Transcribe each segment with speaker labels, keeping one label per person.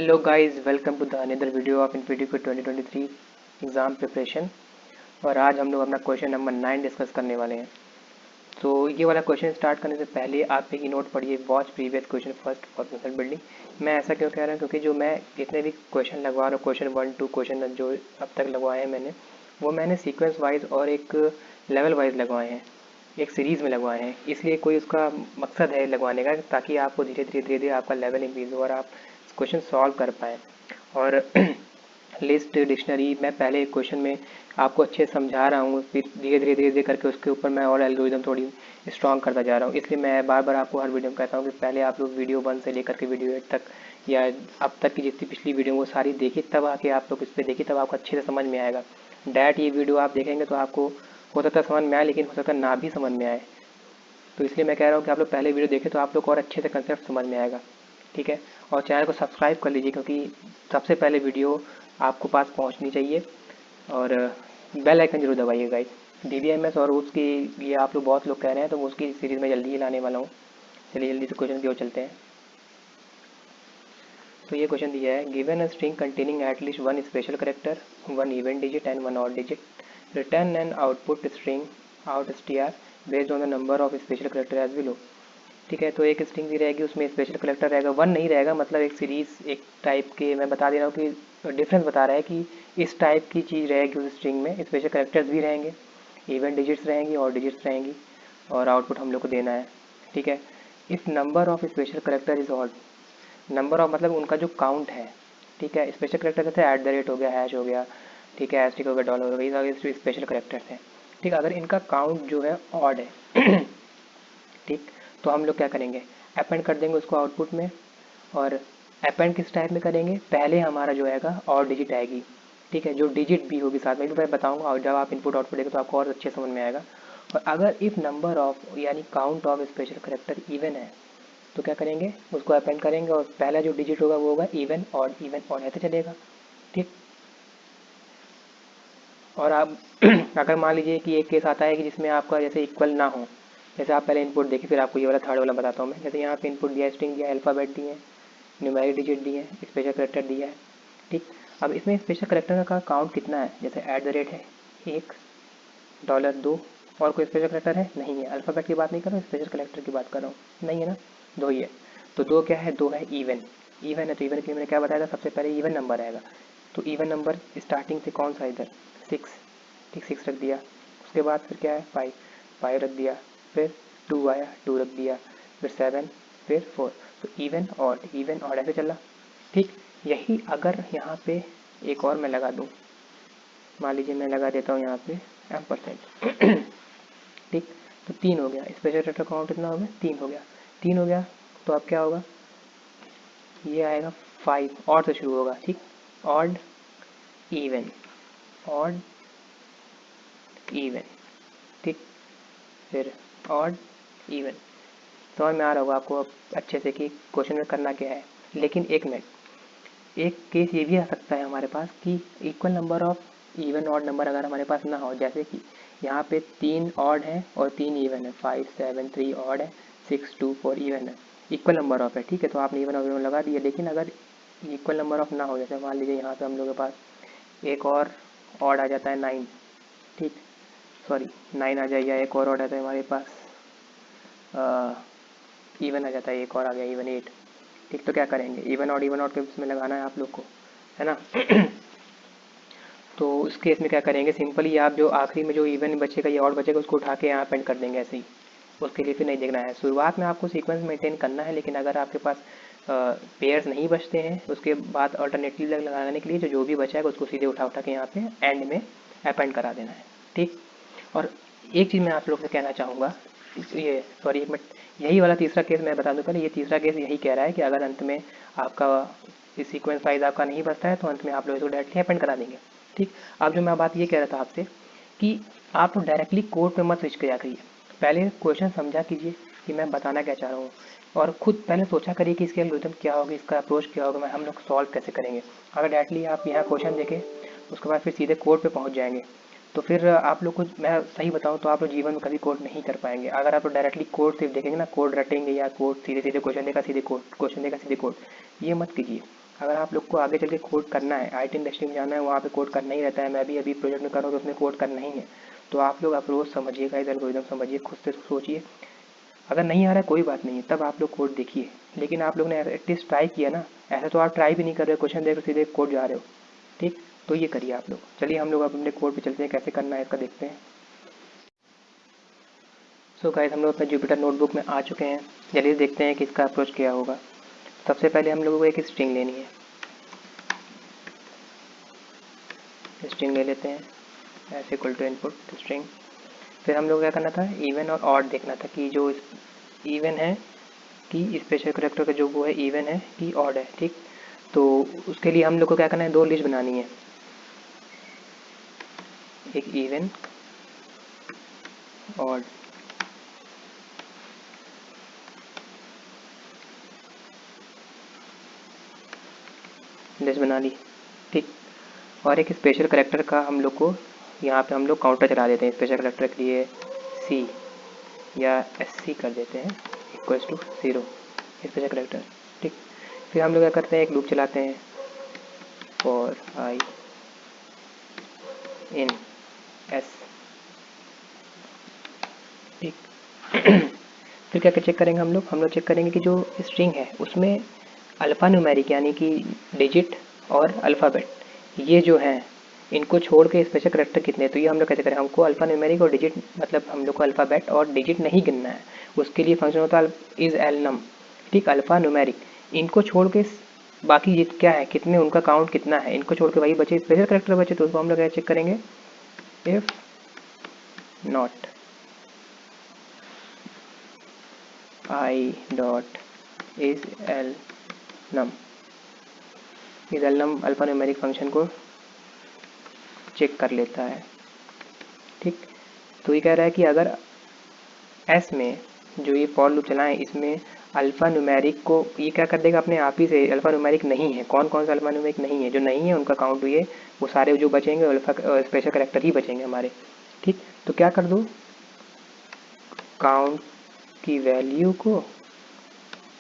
Speaker 1: Hello guys, welcome to the another video of infinity 2023 exam preparation. और आज हम लोग अपना क्वेश्चन नंबर 9 डिस्कस करने वाले हैं। तो ये वाला क्वेश्चन स्टार्ट करने से पहले आप एक नोट पढ़िए, watch previous question first for personal building. मैं ऐसा क्यों कह रहा हूँ, क्योंकि जो मैं जितने भी क्वेश्चन लगवा रहा हूँ, क्वेश्चन 1 2 क्वेश्चन जो अब तक लगवाए हैं मैंने, वो मैंने सीक्वेंस वाइज और एक लेवल वाइज लगवाए हैं, एक सीरीज़ में लगवाए हैं। इसलिए कोई उसका मकसद है लगवाने का, ताकि आपको धीरे धीरे आपका लेवल इंक्रीज हो और आप क्वेश्चन सॉल्व कर पाएँ। और लिस्ट डिक्शनरी मैं पहले क्वेश्चन में आपको अच्छे से समझा रहा हूँ, फिर धीरे धीरे करके उसके ऊपर मैं और एल्गोरिदम थोड़ी स्ट्रॉन्ग करता जा रहा हूँ। इसलिए मैं बार बार आपको हर वीडियो में कहता हूँ कि पहले आप लोग वीडियो 1 से लेकर के वीडियो 8 तक या अब तक की जितनी पिछली वीडियो वो सारी देखिए, तब आके आप लोग इस पर देखिए, तब आपको अच्छे से समझ में आएगा। डायरेक्ट ये वीडियो आप देखेंगे तो आपको हो सकता है समझ में आए, लेकिन हो सकता है ना भी समझ में आए। तो इसलिए मैं कह रहा हूँ कि आप लोग पहले वीडियो देखें तो आप लोग को और अच्छे से कंसेप्ट समझ में आएगा। ठीक है, और चैनल को सब्सक्राइब कर लीजिए, क्योंकि सबसे पहले वीडियो आपको पास पहुंचनी चाहिए। और बेल आइकन जरूर दबाइए गाइस। DBMS और उसकी ये आप लोग बहुत लोग कह रहे हैं, तो उसकी सीरीज़ में जल्दी ही लाने वाला हूँ। चलिए जल्दी से क्वेश्चन की ओर चलते हैं। तो ये क्वेश्चन दिया है, given a string containing at least 1 special character, 1 even digit and 1 odd digit, return an output string out str based on the number of special character as below. ठीक है, तो एक स्ट्रिंग दी रहेगी, उसमें स्पेशल कलेक्टर रहेगा, 1 नहीं रहेगा, मतलब एक सीरीज़ एक टाइप के, मैं बता दे रहा हूँ कि डिफरेंस बता रहा है कि इस टाइप की चीज़ रहेगी उस स्ट्रिंग में। स्पेशल करेक्टर्स भी रहेंगे, इवन डिजिट्स रहेंगी और डिजिट्स रहेंगी, और आउटपुट हम लोग को देना है। ठीक है, if number of special character is odd, number of मतलब उनका जो काउंट है। ठीक है, स्पेशल करेक्टर जैसे @ हो गया, हैश हो गया, ठीक है, एस्ट्रिक हो गया, डॉलर हो गया, ये सारे स्पेशल करेक्टर्स हैं। ठीक है, अगर इनका काउंट जो है ऑड है ठीक, तो हम लोग क्या करेंगे, अपेंड कर देंगे उसको आउटपुट में। और अपेंड किस टाइप में करेंगे, पहले हमारा जो आएगा और डिजिट आएगी। ठीक है, जो डिजिट भी होगी साथ में, भी मैं बताऊंगा, और जब आप इनपुट आउटपुट देंगे तो आपको और अच्छे समझ में आएगा। और अगर इफ़ नंबर ऑफ यानी count of special character even है, तो क्या करेंगे, उसको अपेंड करेंगे, और पहला जो डिजिट होगा वो होगा इवन ऑड ऐसे चलेगा। ठीक, और आप अगर मान लीजिए कि एक केस आता है कि जिसमें आपका जैसे इक्वल ना हो, जैसे आप पहले इनपुट देखिए, फिर आपको ये वाला थर्ड वाला बताता हूँ मैं। जैसे यहाँ पे इनपुट दिया, स्ट्रिंग दिया, अल्फ़ाबेट दिए, न्यूमेरिक डिजिट दिए, स्पेशल करेक्टर दिया है। ठीक, अब इसमें स्पेशल करेक्टर का काउंट कितना है, जैसे @ है 1, $2, और कोई स्पेशल करेक्टर है नहीं है। अल्फ़ाबेट की बात नहीं कर रहा हूँ, स्पेशल करेक्टर की बात कर रहा हूँ, नहीं है ना, 2 ही है। तो 2 क्या है, 2 है इवन। इवन है तो इवन के लिए मैंने क्या बताया था, सबसे पहले इवन नंबर आएगा। तो इवन नंबर स्टार्टिंग से कौन सा, इधर 6। ठीक, 6 रख दिया। उसके बाद फिर क्या है, 5 रख दिया। फिर 2 आया, 2 रख दिया। फिर 7, फिर 4। तो इवन ऑड ऐसे चला। ठीक, यही अगर यहाँ पे एक और मैं लगा दूँ, मान लीजिए मैं लगा देता हूँ यहाँ पे %। ठीक, तो 3 हो गया, स्पेशल करेक्टर काउंट कितना हो गया, 3 हो गया। 3 हो गया तो अब क्या होगा, ये आएगा 5, ऑड से शुरू होगा। ठीक, ऑड इवन, ऑड इवन। ठीक, फिर ऑड इवन। समझ में आ रहा होगा आपको अब अच्छे से कि क्वेश्चन में करना क्या है। लेकिन एक मिनट, एक केस ये भी आ सकता है हमारे पास कि equal number of even odd number अगर हमारे पास ना हो, जैसे कि यहाँ पे 3 ऑड है और 3 इवन है, 5 7 3 ऑड है, 6 2 4 इवन है, इक्वल नंबर ऑफ है। ठीक है, तो आपने इवन और इवन लगा दिया। लेकिन अगर इक्वल नंबर ऑफ ना हो, जैसे मान लीजिए यहाँ पे हम लोग के पास एक और ऑड आ जाता है 9। ठीक, सॉरी 9 आ जाए, या एक और ऑड आता है हमारे पास इवन आ जाता है, एक और आ गया इवन 8। ठीक, तो क्या करेंगे, इवन ऑड के उसमें लगाना है आप लोग को, है ना। तो उस केस में क्या करेंगे, सिंपली आप जो आखिरी में जो इवन बचेगा या ऑड बचेगा उसको उठा के यहाँ पेंट कर देंगे ऐसे ही। उसके लिए फिर नहीं देखना है, शुरुआत में आपको सीक्वेंस मेंटेन करना है। लेकिन अगर आपके पास पेयर्स नहीं बचते हैं, उसके बाद अल्टरनेटिव लगाने के लिए जो भी बचाएगा उसको सीधे उठा के यहाँ पे एंड में अपेंड करा देना है। ठीक, और एक चीज़ मैं आप लोग से कहना चाहूँगा, ये सॉरी एक मिनट, यही वाला तीसरा केस मैं बता दूँ पहले, ये तीसरा केस यही कह रहा है कि अगर अंत में आपका सीक्वेंस वाइज आपका नहीं बचता है, तो अंत में आप लोग इसको डायरेक्टली अपेंड करा देंगे। ठीक, अब जो मैं बात ये कह रहा था आपसे कि आप डायरेक्टली कोड पे मत स्विच किया करिए, पहले क्वेश्चन समझा कीजिए कि मैं बताना क्या चाह रहा हूँ, और खुद पहले सोचा करिए कि इसके एल्गोरिथम क्या होगी, इसका अप्रोच क्या होगा, मैं हम लोग सॉल्व कैसे करेंगे। अगर डायरेक्टली आप यहाँ क्वेश्चन देखें उसके बाद फिर सीधे कोड पे पहुँच जाएंगे, तो फिर आप लोग को मैं सही बताऊँ तो आप लोग जीवन में कभी कोड नहीं कर पाएंगे। अगर आप लोग डायरेक्टली कोड सिर्फ देखेंगे ना, कोड रटेंगे या कोड सीधे सीधे क्वेश्चन देगा सीधे कोड, क्वेश्चन देगा सीधे कोड, ये मत कीजिए। अगर आप लोग को आगे चल के कोड करना है, IT इंडस्ट्री में जाना है, वहाँ पे कोड करना ही रहता है। मैं भी अभी प्रोजेक्ट में कर रहा हूँ तो उसमें कोड करना ही है। तो आप लोग अप्रोच समझिएगा, इस एल्गोरिदम समझिए, खुद से सोचिए। अगर नहीं आ रहा है कोई बात नहीं है, तब आप लोग कोड देखिए। लेकिन आप लोग ने एटलीस्ट ट्राई किया ना, ऐसा तो आप ट्राई भी नहीं कर रहे, क्वेश्चन देख सीधे कोड जा रहे हो। ठीक, तो ये करिए आप लोग। चलिए हम लोग अब अपने कोड पे चलते हैं, कैसे करना है इसका देखते हैं। सो गाइस, हम लोग अपने जुपिटर नोटबुक में आ चुके हैं। जल्दी देखते हैं कि इसका अप्रोच क्या होगा। सबसे पहले हम लोगों को एक स्ट्रिंग लेनी है, स्ट्रिंग ले लेते हैं, S equal to input string. फिर हम लोग क्या करना था, इवन और ऑड देखना था कि जो इवन है कि स्पेशल करेक्टर का जो वो है इवन है कि ऑड है। ठीक, तो उसके लिए हम लोग को क्या करना है, दो लिस्ट बनानी है, एक इवन ऑड। लिस्ट बना ली। ठीक, और एक स्पेशल करेक्टर का हम लोग को यहाँ पे हम लोग काउंटर चला देते हैं। स्पेशल करेक्टर के लिए सी या SC कर देते हैं, इक्वल्स टू 0 स्पेशल करेक्टर। ठीक, फिर हम लोग क्या करते हैं, एक लूप चलाते हैं, फॉर आई इन एस। ठीक फिर क्या चेक करेंगे हम लोग चेक करेंगे कि जो स्ट्रिंग है उसमें अल्फ़ा न्यूमेरिक यानी कि डिजिट और अल्फ़ाबेट ये जो हैं इनको छोड़ के स्पेशल करेक्टर कितने हैं। तो ये हम लोग कैसे करें, हमको अल्फ़ा न्यूमेरिक और डिजिट मतलब हम लोग को अल्फ़ाबेट और डिजिट नहीं गिनना है। उसके लिए फंक्शन होता है इज़ एल नम। ठीक, अल्फ़ा न्यूमेरिक इनको छोड़ के बाकी क्या है, कितने उनका काउंट कितना है, इनको छोड़ के वही बचे स्पेशल करेक्टर बचे। तो उसको हम लोग क्या चेक करेंगे, if not i dot is L num. Is L num alphanumeric function को चेक कर लेता है। ठीक, तो ये कह रहा है कि अगर एस में जो ये फॉर लूप चलाएं इसमें अल्फ़ा न्यूमेरिक को ये क्या कर देगा अपने आप ही से, अल्फ़ा न्यूमेरिक नहीं है। कौन कौन सा अल्फ़ा न्यूमेरिक नहीं है, जो नहीं है उनका काउंट हुई है, वो सारे जो बचेंगे अल्फ़ा स्पेशल करेक्टर ही बचेंगे हमारे। ठीक, तो क्या कर दो, काउंट की वैल्यू को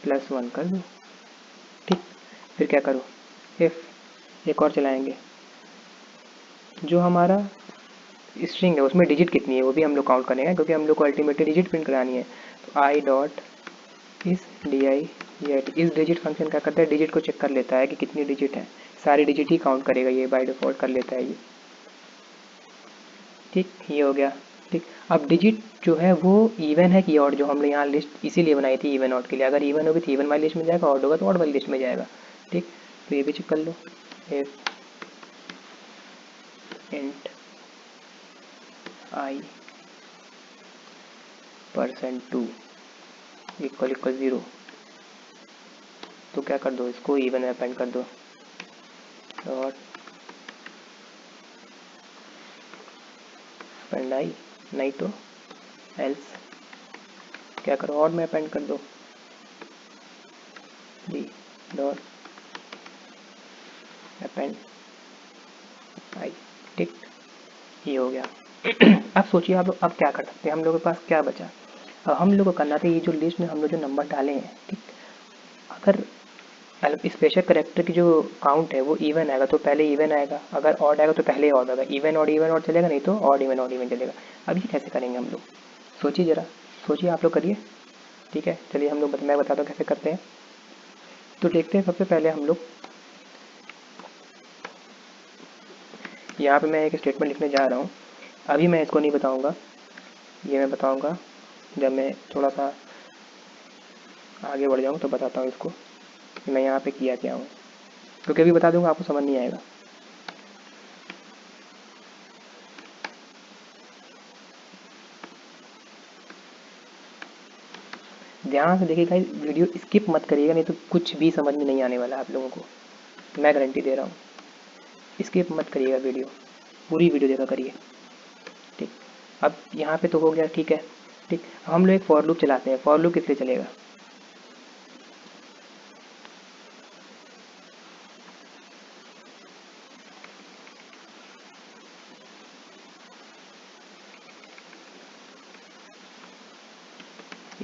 Speaker 1: +1 कर दो। ठीक, फिर क्या करो, इफ़ एक और चलाएंगे, जो हमारा स्ट्रिंग है उसमें डिजिट कितनी है वो भी हम लोग काउंट करेंगे, क्योंकि हम लोग को अल्टीमेटली डिजिट प्रिंट करानी है। तो आई डॉट इस DI इस डिजिट फंक्शन क्या करता है, डिजिट को चेक कर लेता है कि कितनी डिजिट है, सारी डिजिट ही काउंट करेगा, ये बाय डिफ़ॉल्ट कर लेता है ये। ठीक, ये हो गया। ठीक, अब डिजिट जो है वो इवन है कि ऑड, जो हमने यहाँ लिस्ट इसीलिए बनाई थी इवन ऑड के लिए। अगर इवन होगी तो इवन वाली लिस्ट में जाएगा, ऑड होगा तो ऑड वाली लिस्ट में जाएगा। ठीक, तो ये भी चेक कर लो, इफ इंट आई %2 इक्वल 0, तो क्या कर दो, इसको इवन में अपेंड कर दो, डॉट अपेंड आई, नहीं तो एल्स क्या करो, ऑड में अपेंड कर दो, डी डॉट अपेंड आई। ठीक, ये हो गया। अब सोचिए आप लोग अब क्या कर सकते हैं, हम लोगों के पास क्या बचा। अब हम लोग को करना था, ये जो लिस्ट में हम लोग जो नंबर डाले हैं, ठीक, अगर स्पेशल करेक्टर की जो काउंट है वो इवन आएगा तो पहले इवन आएगा, अगर ऑड आएगा तो पहले ऑड आएगा। इवन ऑड चलेगा, नहीं तो ऑड इवन चलेगा। अब ये कैसे करेंगे हम लोग, सोचिए ज़रा, सोचिए आप लोग करिए। ठीक है, चलिए हम लोग मैं बताता हूँ कैसे करते हैं। तो देखते हैं, सबसे पहले हम लोग यहाँ पे मैं एक स्टेटमेंट लिखने जा रहा हूँ। अभी मैं इसको नहीं बताऊँगा, ये मैं बताऊँगा जब मैं थोड़ा सा आगे बढ़ जाऊँ तो बताता हूँ इसको कि मैं यहाँ पे किया क्या हूँ, क्योंकि अभी बता दूँगा आपको समझ नहीं आएगा। ध्यान से देखिएगा, वीडियो स्किप मत करिएगा, नहीं तो कुछ भी समझ में नहीं आने वाला आप लोगों को, मैं गारंटी दे रहा हूँ। स्किप मत करिएगा, वीडियो पूरी वीडियो देखा करिए। ठीक, अब यहाँ पे तो हो गया, ठीक है। ठीक, अब हम लोग एक फॉर लूप चलाते हैं। फॉर लूप किस लिए चलेगा,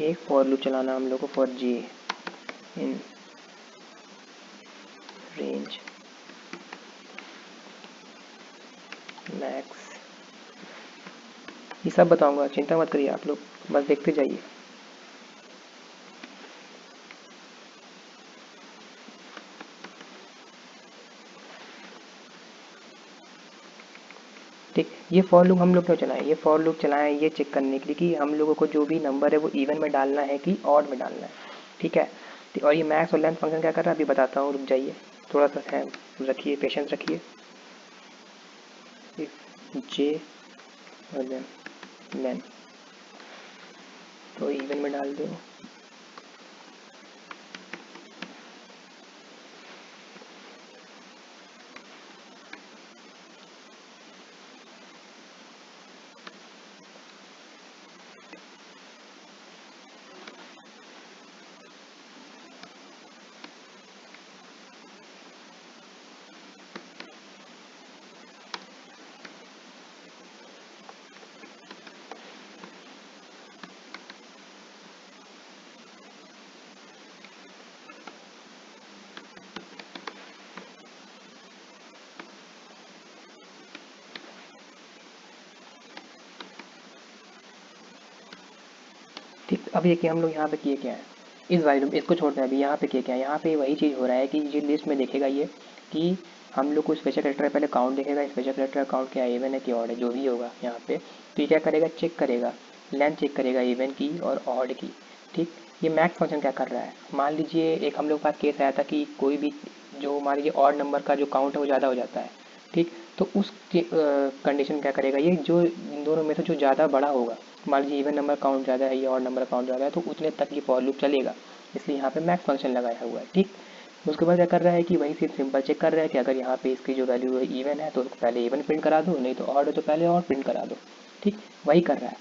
Speaker 1: एक फॉर लूप चलाना हम लोग को, फॉर जी इन मैक्स, ये सब बताऊंगा, चिंता मत करिए आप लोग, बस देखते जाइए। ठीक, ये फॉर लूप हम लोग क्यों चलाएं? ये फॉर लूप चलाएं ये चेक करने के लिए कि हम लोगों को जो भी नंबर है वो इवन में डालना है कि ऑड में डालना है। ठीक है, और ये मैक्स और लेंथ फंक्शन क्या कर रहा है अभी बताता हूँ, रुक जाइए थोड़ा सा है, रखिए पेशेंस रखिए। जे और लेन तो इवन में डाल दो, ठीक। अब ये कि हम लोग यहाँ पे किए क्या है, इस वैल्यू इसको छोड़ते हैं, अभी यहाँ पे किए क्या है, यहाँ पे वही चीज़ हो रहा है कि जो लिस्ट में देखेगा ये कि हम लोग को स्पेशल कैरेक्टर पहले काउंट देखेगा, स्पेशल कैरेक्टर काउंट क्या है, इवन है कि ऑड है, जो भी होगा यहाँ पे, तो ये क्या करेगा, चेक करेगा, लेंथ चेक करेगा इवन की और ऑड की। ठीक, ये मैक्स फंक्शन क्या कर रहा है, मान लीजिए एक हम लोग के पास केस आया था कि कोई भी जो मान लीजिए ऑड नंबर का जो काउंट है वो ज़्यादा हो जाता है। ठीक, तो उस कंडीशन क्या करेगा, ये जो इन दोनों में से जो ज़्यादा बड़ा होगा, मान लीजिए इवन नंबर काउंट ज़्यादा है या ऑड नंबर काउंट ज़्यादा है, तो उतने तक ये फॉर लूप चलेगा, इसलिए यहाँ पे मैक्स फंक्शन लगाया हुआ है। ठीक, उसके बाद क्या कर रहा है कि वही सिंपल चेक कर रहा है कि अगर यहाँ पे इसकी जो वैल्यू है इवन है तो पहले इवन प्रिंट करा दो, नहीं तो ऑड है तो पहले ऑड प्रिंट करा दो। ठीक, वही कर रहा है।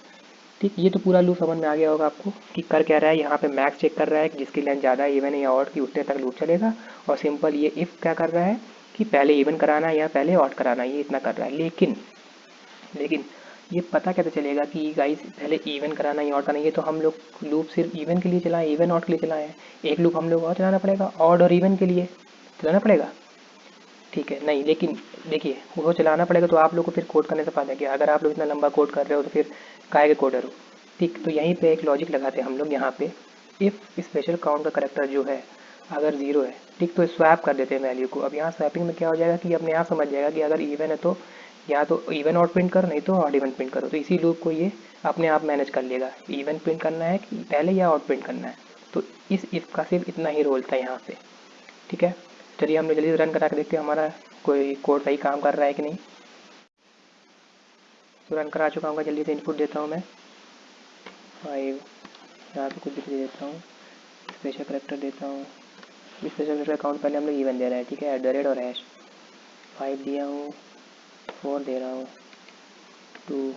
Speaker 1: ठीक, ये तो पूरा लूप समझ में आ गया होगा आपको कि कर क्या रहा है, यहाँ पे मैक्स चेक कर रहा है कि जिसकी लेंथ ज़्यादा है इवन या ऑड की उतने तक लूप चलेगा, और सिंपल ये इफ़ क्या कर रहा है कि पहले इवन कराना है या पहले ऑड कराना है, ये इतना कर रहा है। लेकिन लेकिन ये पता कैसे चलेगा कि गाइस पहले इवन कराना या ऑड कराना, ये तो हम लोग लूप सिर्फ इवन के लिए चलाएं, इवन ऑड के लिए चलाएं, एक लूप हम लोग और चलाना पड़ेगा ऑड और इवन के लिए चलाना पड़ेगा। ठीक है, नहीं लेकिन देखिए वो चलाना पड़ेगा तो आप लोग को फिर कोड करने से फायदा क्या, अगर आप लोग इतना लंबा कोड कर रहे हो तो फिर काहे के कोडर हो। ठीक, तो यहीं पे एक लॉजिक लगाते हैं हम लोग यहाँ पे, इफ़ स्पेशल काउंट का करेक्टर जो है अगर ज़ीरो है, ठीक, तो स्वैप कर देते हैं वैल्यू को। अब यहाँ स्वैपिंग में क्या हो जाएगा कि अपने आप समझ जाएगा कि अगर इवन है तो या तो इवन ऑड प्रिंट करो, नहीं तो ऑड इवन प्रिंट करो, तो इसी लूप को ये अपने आप मैनेज कर लेगा, इवन प्रिंट करना है कि पहले या ऑड प्रिंट करना है। तो इस इफ़ का सिर्फ इतना ही रोल था यहाँ पे। ठीक है, चलिए हम लोग जल्दी रन करा के देखते हैं हमारा कोई कोड सही काम कर रहा है कि नहीं। तो रन करा चुका हूँ, जल्दी से इनपुट देता हूँ मैं 5, यहाँ पे कुछ भी दे देता हूँ, स्पेशल करेक्टर देता हूँ, स्पेशल करेक्टर अकाउंट पहले हम लोग इवन दे रहे हैं। ठीक है, @ और हैश 5 दिया हूँ, 4 दे रहा हूँ, 2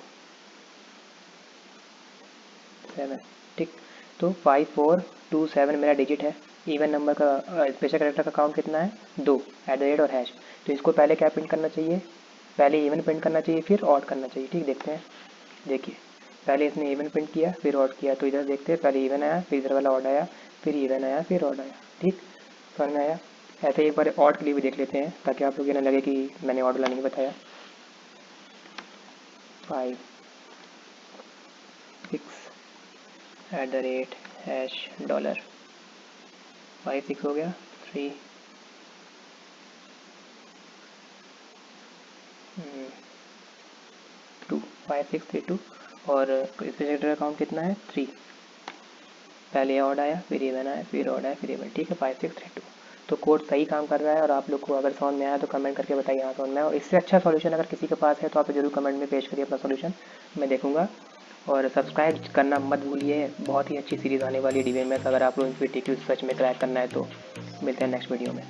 Speaker 1: 7। ठीक, तो 5 4 2 7 मेरा डिजिट है, इवन नंबर का स्पेशल करेक्टर का काउंट कितना है 2, @ और हैश। तो इसको पहले क्या प्रिंट करना चाहिए, पहले इवन प्रिंट करना चाहिए फिर ऑड करना चाहिए। ठीक, देखते हैं, देखिए पहले इसने इवन प्रिंट किया फिर ऑड किया, तो इधर देखते हैं पहले इवन आया फिर इधर वाला ऑड आया फिर इवन आया फिर ऑड आया। ठीक, समझ में आया। ऐसे एक बार ऑड के लिए भी देख लेते हैं ताकि आप लोग ये ना लगे कि मैंने ऑड वाला नहीं बताया। 5 6 @ $, 5 6 हो गया, 3 2 5 6 3 2, और स्पेशल अकाउंट कितना है 3, पहले ऑड आया फिर इवन आया फिर ऑड आया फिर इवन। ठीक है, 5 6 3 2, तो कोड सही काम कर रहा है। और आप लोग को अगर समझ में आया तो कमेंट करके बताइए हाँ समझ में आया, और इससे अच्छा सॉल्यूशन अगर किसी के पास है तो आप जरूर कमेंट में पेश करिए अपना सॉल्यूशन, मैं देखूंगा। और सब्सक्राइब करना मत भूलिए, बहुत ही अच्छी सीरीज़ आने वाली है DBA मैथ्स, अगर आप लोग इस वीडियो को सच में क्रैक करना है तो। मिलते हैं नेक्स्ट वीडियो में।